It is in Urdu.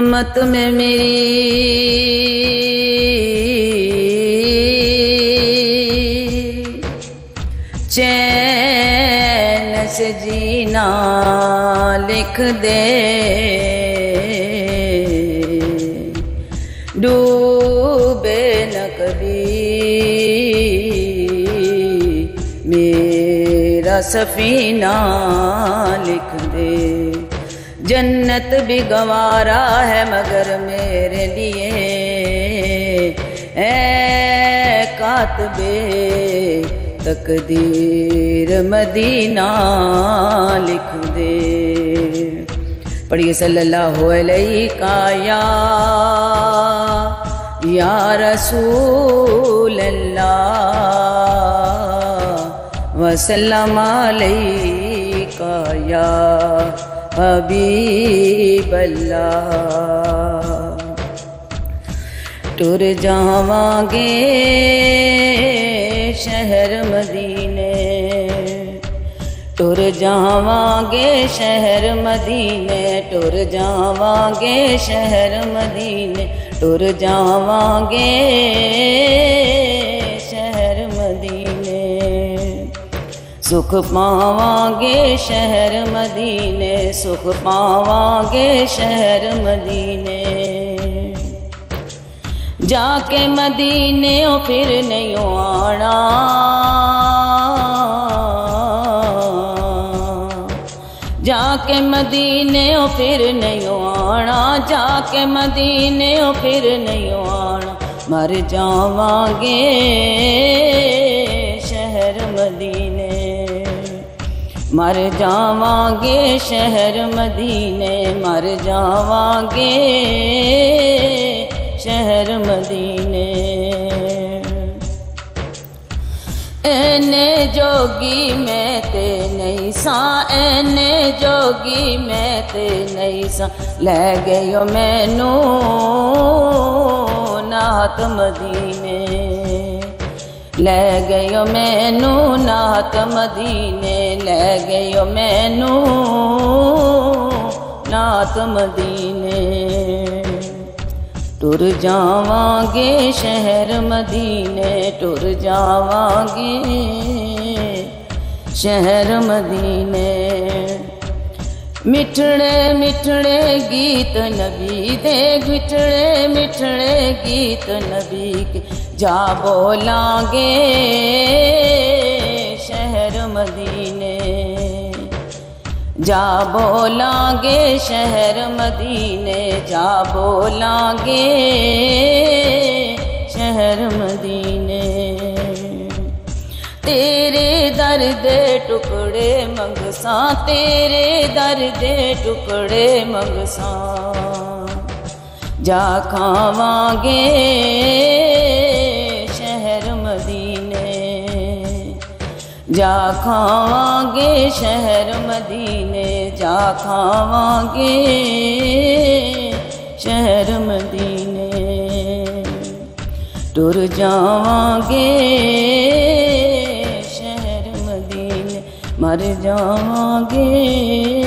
امت میں میری چین سے جینا لکھ دے، ڈوبے نہ کبھی میرا سفینہ لکھ دے۔ جنت بھی گوارا ہے مگر میرے لیے، اے کاتبِ تقدیر مدینہ لکھ دے۔ پڑھیے صلی اللہ علیہ یا رسول اللہ، وسلم علیہ یا حبیب اللہ۔ ٹر جاواں گے شہر مدینے، ٹر جاواں گے شہر مدینے، ٹر جاواں گے شہر مدینے، ٹر جاواں گے شہر مدینے، سکھ پاواں گے شہر مدینے، سکھ پاواں گے شہر مدینے۔ جا کے مدینے پھر نہیں آنا، جا کے مدینے پھر نہیں آنا، جا کے مدینے پھر نہیں آنا، مر جاواں گے شہر مدینے، مر جاواں گے شہر مدینے، مر جاواں گے شہر مدینے۔ اینے جوگی میں تے نہیں ساں، اینے جوگی میں تے نہیں ساں، لے گئیو مینوں نات مدینے، لے گئیو مینوں نات مدینے، لے گئیو مینوں نات مدینے۔ ٹر جاواں گے شہر مدینے، ٹر جاواں گے شہر مدینے۔ مٹھڑے مٹھڑے گیت نبی دے، مٹھڑے مٹھڑے گیت نبی کے جا بولاں گے شہر مدینے، جا بولاں گے شہر مدینے، جا بولاں گے شہر مدینے۔ تیرے در دے ٹکڑے منگساں، تیرے در دے ٹکڑے منگساں، جا کھاواں گے شہر مدینے، جا کھاواں گے شہر مدینے، جا کھاواں گے شہر مدینے۔ ٹر جاواں گے شہر مدینے، مر جاواں گے